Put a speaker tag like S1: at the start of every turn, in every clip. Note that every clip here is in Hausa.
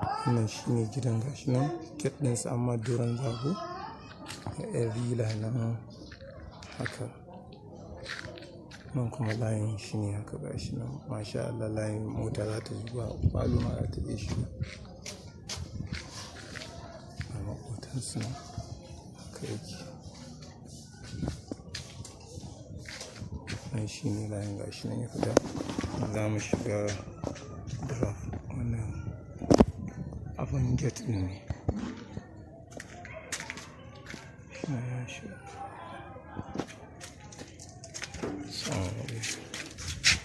S1: Wannan shine gidan gashi nan, gate ɗinsa amma doron zago da yan rila nan haka. Nan kuma layin shi ne haka gashi nan, masha Allah, layin mota za ta shiga, falo ma za ta iya shiga. A maƙotansu nan haka yake. Nan shi ne layin gashi nan ya fita. Za mu shiga draft, wannan abin gate ɗin ne. Shi ne ya shiga.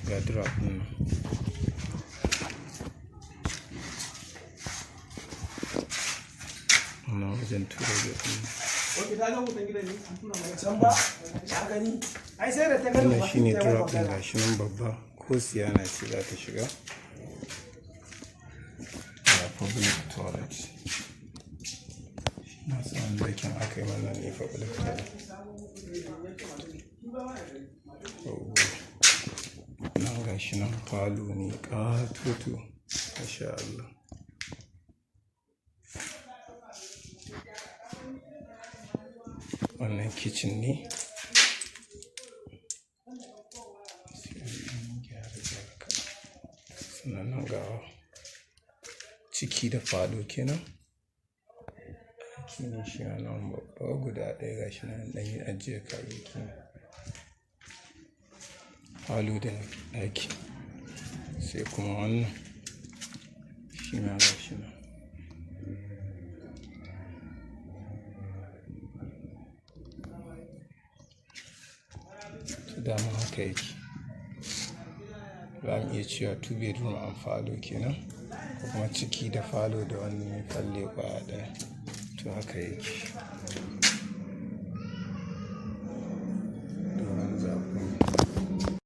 S1: Ga draft ɗin. Wannan wajen tura gate ɗin. Wannan shi ne draft ɗin gashi nan babba, ko siyana ce za ta shiga. Public toilet. Na san dakin aka yi mana ne public toilet. Nan gashi nan falo ne ƙatoto, masha Allah. Wannan kitchen ne. Sannan ga ciki da falo kenan. Ɗaki ne shi nan babba guda ɗaya gashi nan ɗan yi ajiye kayayyaki. Falo da ɗaki. Sai kuma wannan shi ma gashi nan. To dama haka yake. Za mu iya cewa 2 bedroom and falo kenan, ko kuma ciki da falo da wani falle kwaya ɗaya. To haka yake.